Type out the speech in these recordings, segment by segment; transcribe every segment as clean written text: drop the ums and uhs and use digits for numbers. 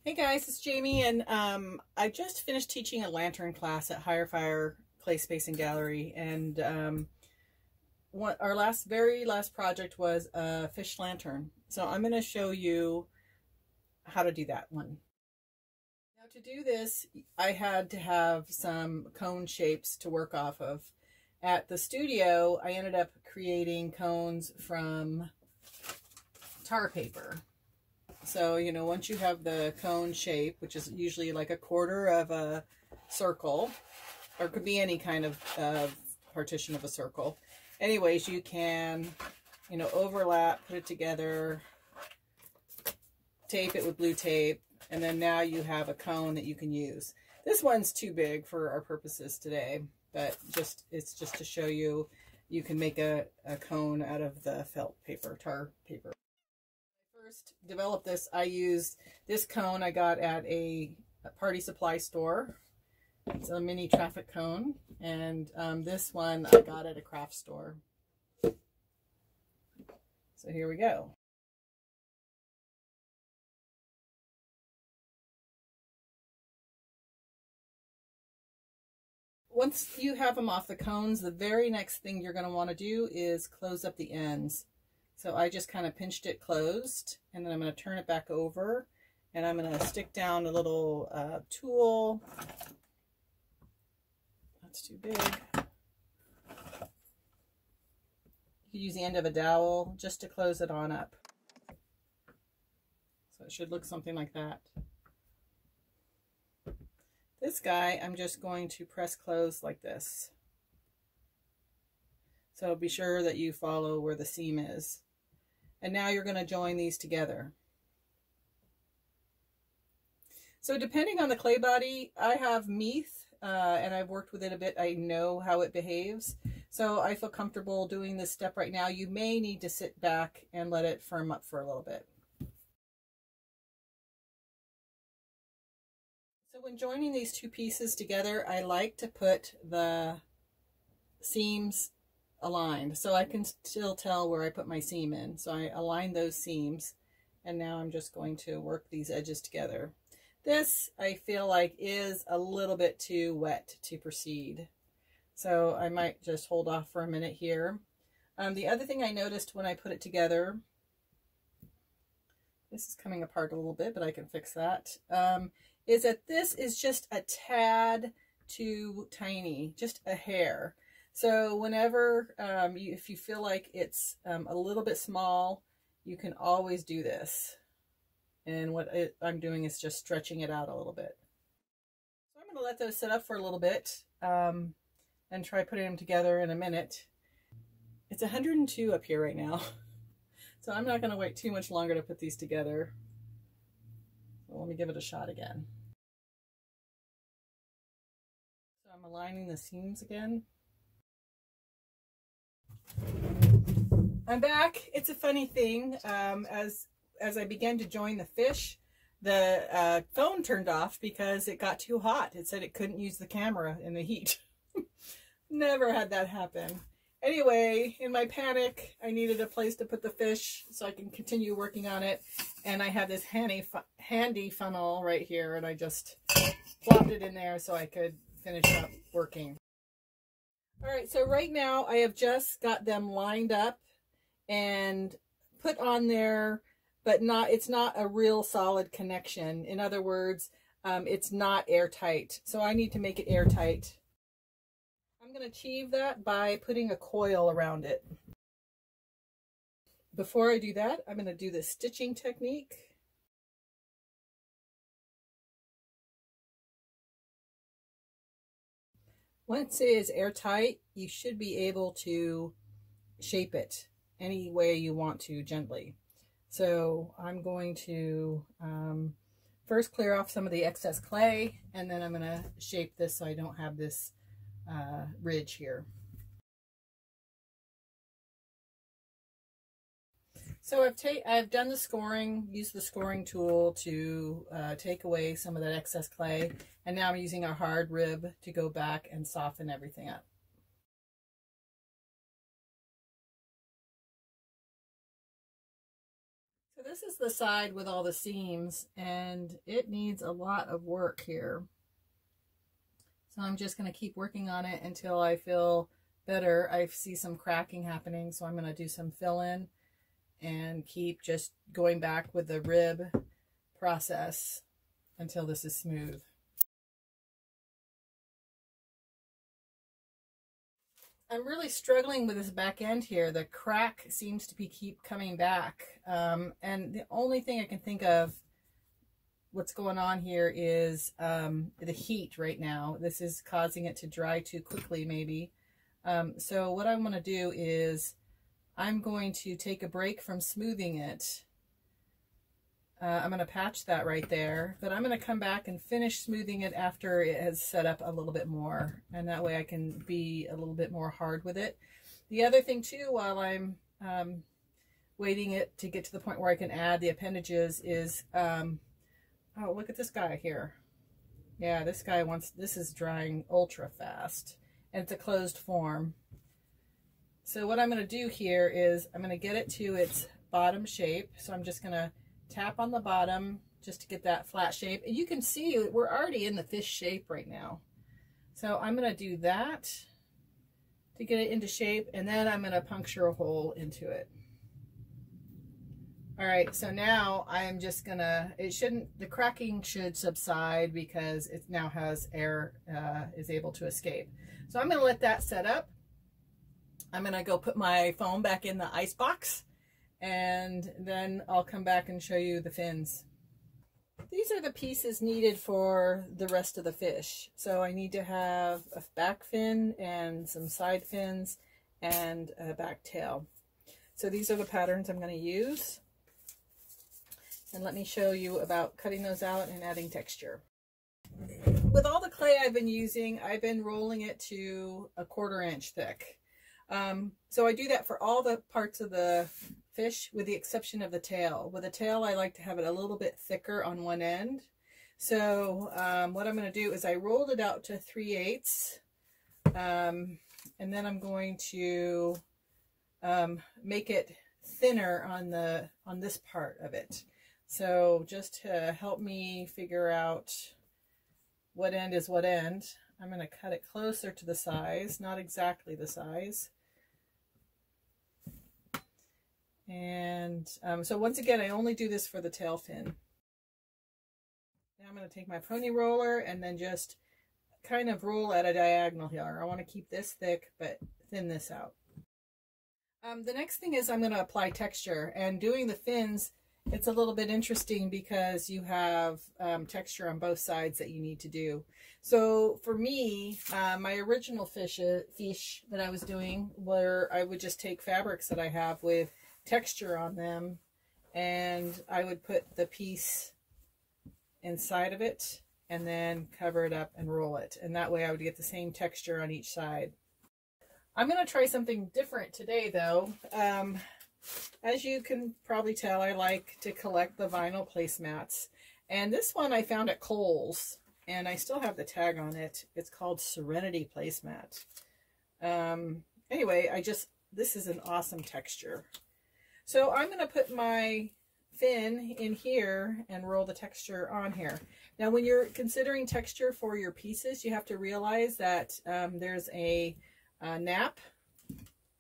Hey guys, it's Jamie, and I just finished teaching a lantern class at Higher Fire Clay Space and Gallery, and our very last project was a fish lantern. So I'm going to show you how to do that one. Now to do this, I had to have some cone shapes to work off of. At the studio, I ended up creating cones from tar paper. So, you know, once you have the cone shape, which is usually like a quarter of a circle, or it could be any kind of partition of a circle. Anyways, you can, you know, overlap, put it together, tape it with blue tape, and then now you have a cone that you can use. This one's too big for our purposes today, but it's just to show you, you can make a cone out of the felt paper, tar paper. First developed this, I used this cone I got at a party supply store. It's a mini traffic cone, and this one I got at a craft store. So here we go. Once you have them off the cones, the very next thing you're going to want to do is close up the ends. So I just kind of pinched it closed, and then I'm going to turn it back over, and I'm going to stick down a little tool. That's too big. You could use the end of a dowel just to close it on up. So it should look something like that. This guy, I'm just going to press close like this. So be sure that you follow where the seam is. And now you're going to join these together. So depending on the clay body, I have Meath, and I've worked with it a bit. I know how it behaves. So I feel comfortable doing this step right now. You may need to sit back and let it firm up for a little bit. So when joining these two pieces together, I like to put the seams aligned so I can still tell where I put my seam in. So I align those seams, and now I'm just going to work these edges together. This I feel like is a little bit too wet to proceed, so I might just hold off for a minute here. The other thing I noticed when I put it together, this is coming apart a little bit, but I can fix that, is that this is just a tad too tiny, just a hair. So whenever, if you feel like it's a little bit small, you can always do this. And what I'm doing is just stretching it out a little bit. So I'm going to let those sit up for a little bit and try putting them together in a minute. It's 102 up here right now. So I'm not going to wait too much longer to put these together. So let me give it a shot again. So I'm aligning the seams again. I'm back. It's a funny thing. As I began to join the fish, the phone turned off because it got too hot. It said it couldn't use the camera in the heat. Never had that happen. Anyway, in my panic, I needed a place to put the fish so I can continue working on it. And I had this handy funnel right here, and I just plopped it in there so I could finish up working. All right, so right now I have just got them lined up and put on there, but it's not a real solid connection. In other words, it's not airtight. So I need to make it airtight. I'm going to achieve that by putting a coil around it. Before I do that, I'm going to do the stitching technique. Once it is airtight, you should be able to shape it any way you want to gently. So I'm going to first clear off some of the excess clay, and then I'm going to shape this so I don't have this ridge here. So I've done the scoring, used the scoring tool to take away some of that excess clay, and now I'm using a hard rib to go back and soften everything up. So this is the side with all the seams, and it needs a lot of work here. So I'm just going to keep working on it until I feel better. I see some cracking happening, so I'm going to do some fill-in and keep just going back with the rib process until this is smooth. I'm really struggling with this back end here. The crack seems to keep coming back. And the only thing I can think of what's going on here is the heat right now. This is causing it to dry too quickly, maybe. So what I want to do is I'm going to take a break from smoothing it. I'm going to patch that right there, but I'm going to come back and finish smoothing it after it has set up a little bit more, and that way I can be a little bit more hard with it. The other thing too, while I'm waiting it to get to the point where I can add the appendages is, oh, look at this guy here. Yeah, this is drying ultra fast, and it's a closed form. So what I'm going to do here is I'm going to get it to its bottom shape. So I'm just going to tap on the bottom just to get that flat shape. And you can see we're already in the fish shape right now. So I'm going to do that to get it into shape, and then I'm going to puncture a hole into it. All right, so now I'm just going to, the cracking should subside because it now has air, is able to escape. So I'm going to let that set up. I'm going to go put my foam back in the ice box, and then I'll come back and show you the fins. These are the pieces needed for the rest of the fish. So I need to have a back fin and some side fins and a back tail. So these are the patterns I'm going to use. And let me show you about cutting those out and adding texture. With all the clay I've been using, I've been rolling it to 1/4 inch thick. So I do that for all the parts of the fish with the exception of the tail. With the tail, I like to have it a little bit thicker on one end. So what I'm going to do is I rolled it out to 3/8, and then I'm going to make it thinner on this part of it. So just to help me figure out what end is what end, I'm going to cut it closer to the size, not exactly the size. And so once again, I only do this for the tail fin. Now I'm going to take my pony roller and then just kind of roll at a diagonal here. I want to keep this thick, but thin this out. The next thing is I'm going to apply texture, and doing the fins, it's a little bit interesting because you have texture on both sides that you need to do. So for me, my original fish that I was doing, where I would just take fabrics that I have with texture on them, and I would put the piece inside of it and then cover it up and roll it, and that way I would get the same texture on each side. I'm going to try something different today though. As you can probably tell, I like to collect the vinyl placemats, and this one I found at Kohl's, and I still have the tag on it. It's called Serenity placemat. Anyway, this is an awesome texture. So I'm going to put my fin in here and roll the texture on here. Now, when you're considering texture for your pieces, you have to realize that there's a nap.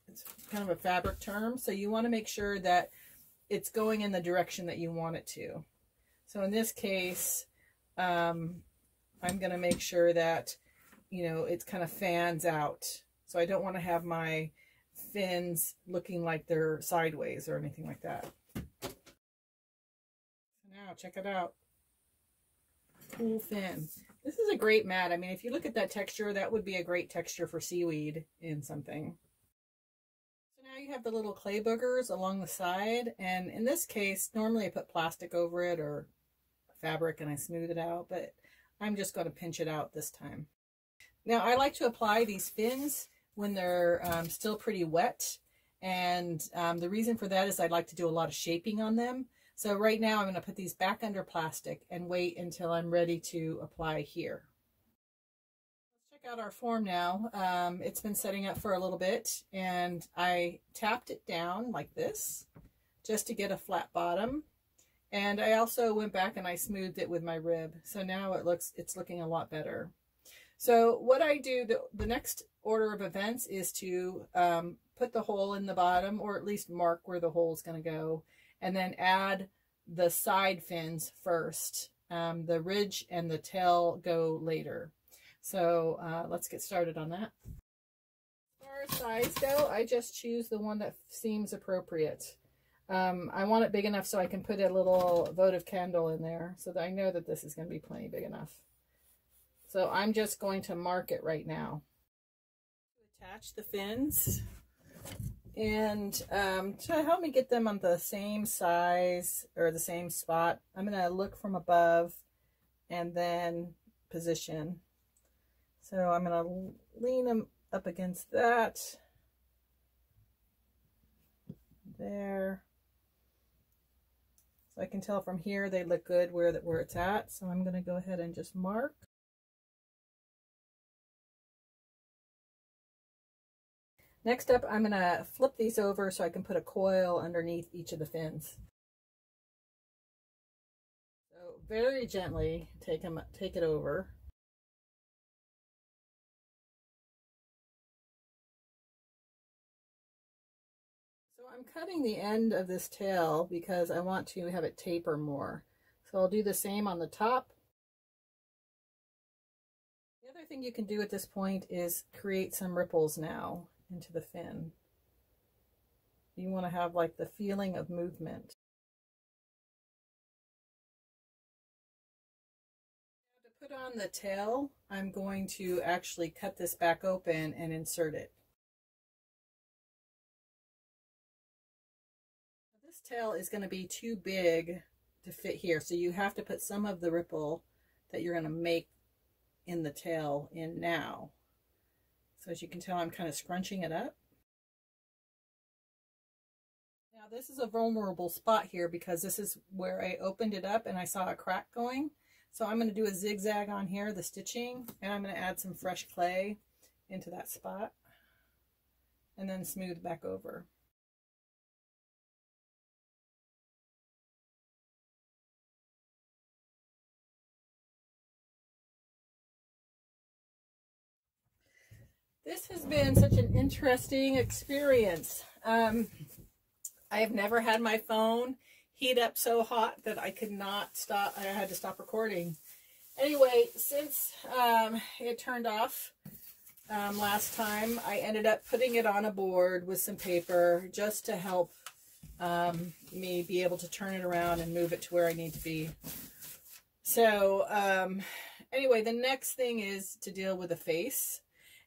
It's kind of a fabric term. So you want to make sure that it's going in the direction that you want it to. So in this case, I'm going to make sure that, it kind of fans out. So I don't want to have my fins looking like they're sideways or anything like that. Now check it out. Cool fin. This is a great mat. I mean, if you look at that texture, that would be a great texture for seaweed in something. So now you have the little clay boogers along the side, and in this case, normally I put plastic over it or fabric and I smooth it out, but I'm just going to pinch it out this time. Now I like to apply these fins when they're still pretty wet, and the reason for that is I'd like to do a lot of shaping on them. So right now I'm going to put these back under plastic and wait until I'm ready to apply here. Let's check out our form now. It's been setting up for a little bit, and I tapped it down like this just to get a flat bottom. And I also went back and I smoothed it with my rib. So now it's looking a lot better. So what I do, the next order of events is to put the hole in the bottom, or at least mark where the hole is going to go, and then add the side fins first. The ridge and the tail go later. So let's get started on that. As far as size go, I just choose the one that seems appropriate. I want it big enough so I can put a little votive candle in there so that I know that this is going to be plenty big enough. So I'm just going to mark it right now. Attach the fins, and to help me get them on the same size or the same spot, I'm going to look from above and then position. So I'm going to lean them up against that. There. So I can tell from here they look good where it's at. So I'm going to go ahead and just mark. Next up, I'm going to flip these over so I can put a coil underneath each of the fins. So very gently take it over. So I'm cutting the end of this tail because I want to have it taper more. So I'll do the same on the top. The other thing you can do at this point is create some ripples now into the fin. You want to have like the feeling of movement. To put on the tail, I'm going to actually cut this back open and insert it. This tail is going to be too big to fit here, so you have to put some of the ripple that you're going to make in the tail in now. So as you can tell, I'm kind of scrunching it up. Now this is a vulnerable spot here because this is where I opened it up and I saw a crack going. So I'm going to do a zigzag on here, the stitching, and I'm going to add some fresh clay into that spot and then smooth back over. This has been such an interesting experience. I have never had my phone heat up so hot that I could not stop. I had to stop recording. Anyway, since it turned off last time, I ended up putting it on a board with some paper just to help me be able to turn it around and move it to where I need to be. So anyway, the next thing is to deal with the face.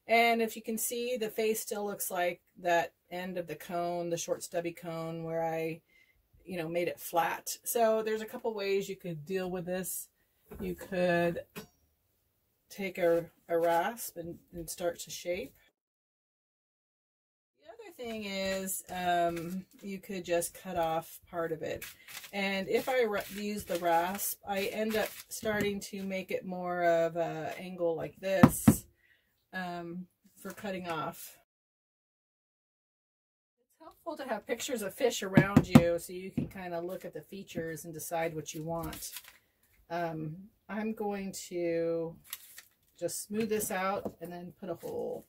And if you can see, the face still looks like that end of the cone, the short stubby cone where I, made it flat. So there's a couple ways you could deal with this. You could take a rasp and start to shape. The other thing is you could just cut off part of it. And if I use the rasp, I end up starting to make it more of an angle like this. For cutting off. It's helpful to have pictures of fish around you so you can kind of look at the features and decide what you want. I'm going to just smooth this out and then put a hole.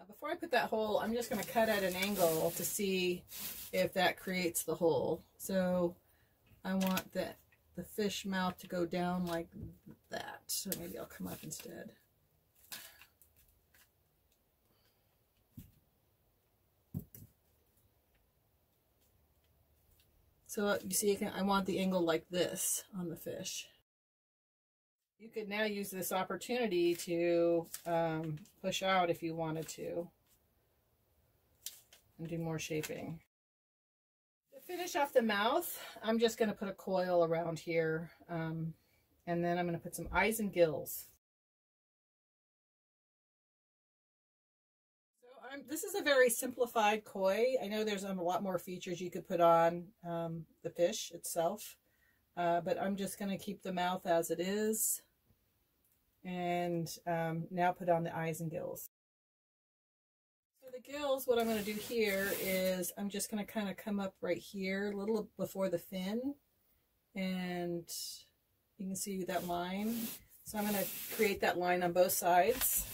Before I put that hole, I'm just going to cut at an angle to see if that creates the hole. So I want the fish mouth to go down like that. So maybe I'll come up instead. So you see, I want the angle like this on the fish. You could now use this opportunity to push out if you wanted to and do more shaping. To finish off the mouth, I'm just going to put a coil around here and then I'm going to put some eyes and gills. This is a very simplified koi. I know there's a lot more features you could put on the fish itself, but I'm just going to keep the mouth as it is and now put on the eyes and gills. So the gills, what I'm going to do here is I'm just going to kind of come up right here a little before the fin And you can see that line. So I'm going to create that line on both sides.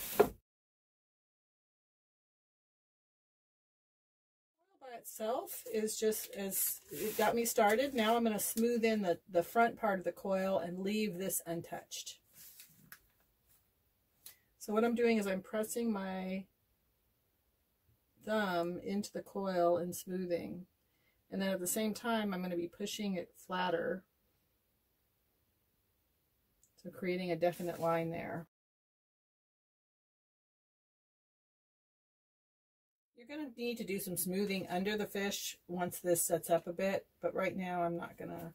By itself is just as it got me started. Now I'm going to smooth in the front part of the coil and leave this untouched. So what I'm doing is I'm pressing my thumb into the coil and smoothing. And then at the same time, I'm going to be pushing it flatter. So creating a definite line there. You're going to need to do some smoothing under the fish once this sets up a bit, but right now I'm not going to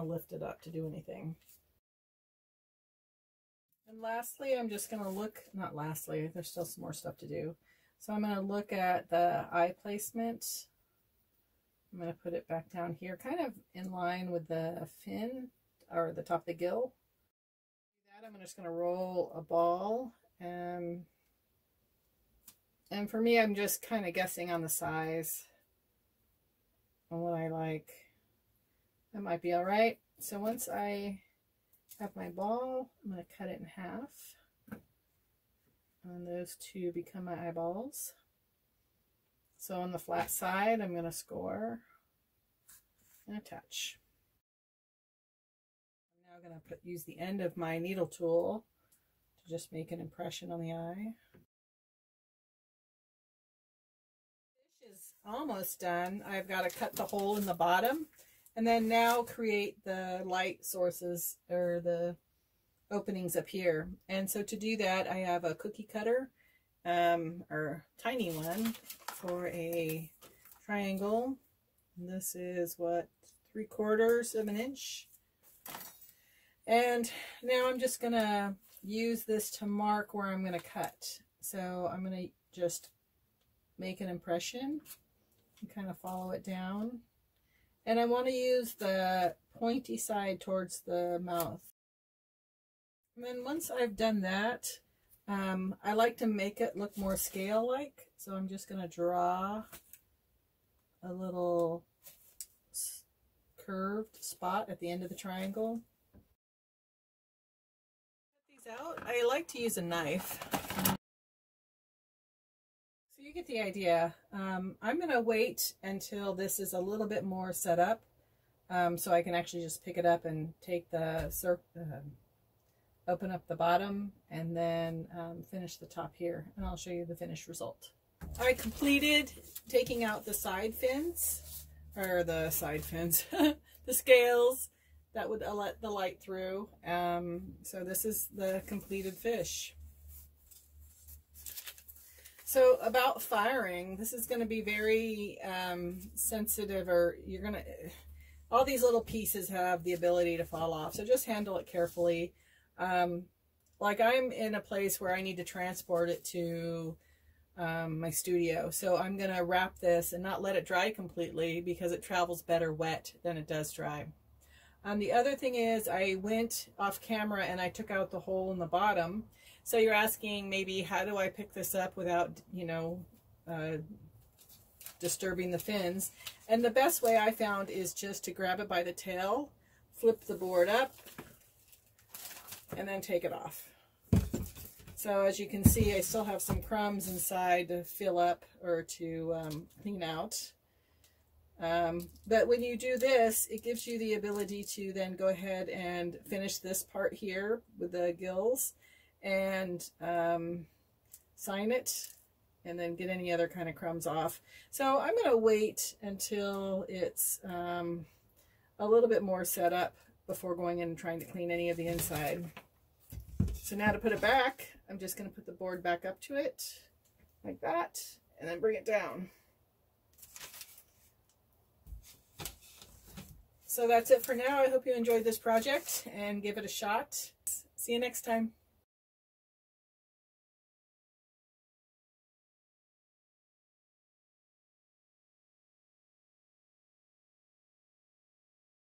lift it up to do anything. And lastly, I'm just going to look, not lastly, there's still some more stuff to do. So I'm going to look at the eye placement. I'm going to put it back down here, kind of in line with the fin or the top of the gill. That I'm just going to roll a ball, and for me, I'm just kind of guessing on the size and what I like. That might be all right. So once I have my ball, I'm going to cut it in half, and those two become my eyeballs. So on the flat side, I'm going to score and attach. I'm now going to use the end of my needle tool to just make an impression on the eye. Fish is almost done. I've got to cut the hole in the bottom, and then now create the light sources or the openings up here. And so to do that, I have a cookie cutter, or tiny one, for a triangle. And this is what, 3/4 of an inch. And now I'm just gonna use this to mark where I'm gonna cut. So I'm gonna just make an impression and kind of follow it down. And I want to use the pointy side towards the mouth. And then once I've done that, I like to make it look more scale-like. So I'm just going to draw a little curved spot at the end of the triangle. Cut these out. I like to use a knife. So you get the idea. I'm going to wait until this is a little bit more set up, so I can actually just pick it up and take the open up the bottom, and then finish the top here, and I'll show you the finished result. I completed taking out the side fins, or the side fins, the scales that would let the light through. So this is the completed fish. So about firing, this is going to be very sensitive, or you're going to, all these little pieces have the ability to fall off. So just handle it carefully. Like I'm in a place where I need to transport it to my studio. So I'm going to wrap this and not let it dry completely, because it travels better wet than it does dry. The other thing is I went off camera and I took out the hole in the bottom. So you're asking maybe, how do I pick this up without, you know, disturbing the fins? And the best way I found is just to grab it by the tail, flip the board up, and then take it off. So as you can see, I still have some crumbs inside to fill up or to clean out. But when you do this, it gives you the ability to then go ahead and finish this part here with the gills and sign it, and then get any other kind of crumbs off. So I'm going to wait until it's a little bit more set up before going in and trying to clean any of the inside. So now to put it back, I'm just going to put the board back up to it like that, and then bring it down. So that's it for now. I hope you enjoyed this project and give it a shot. See you next time.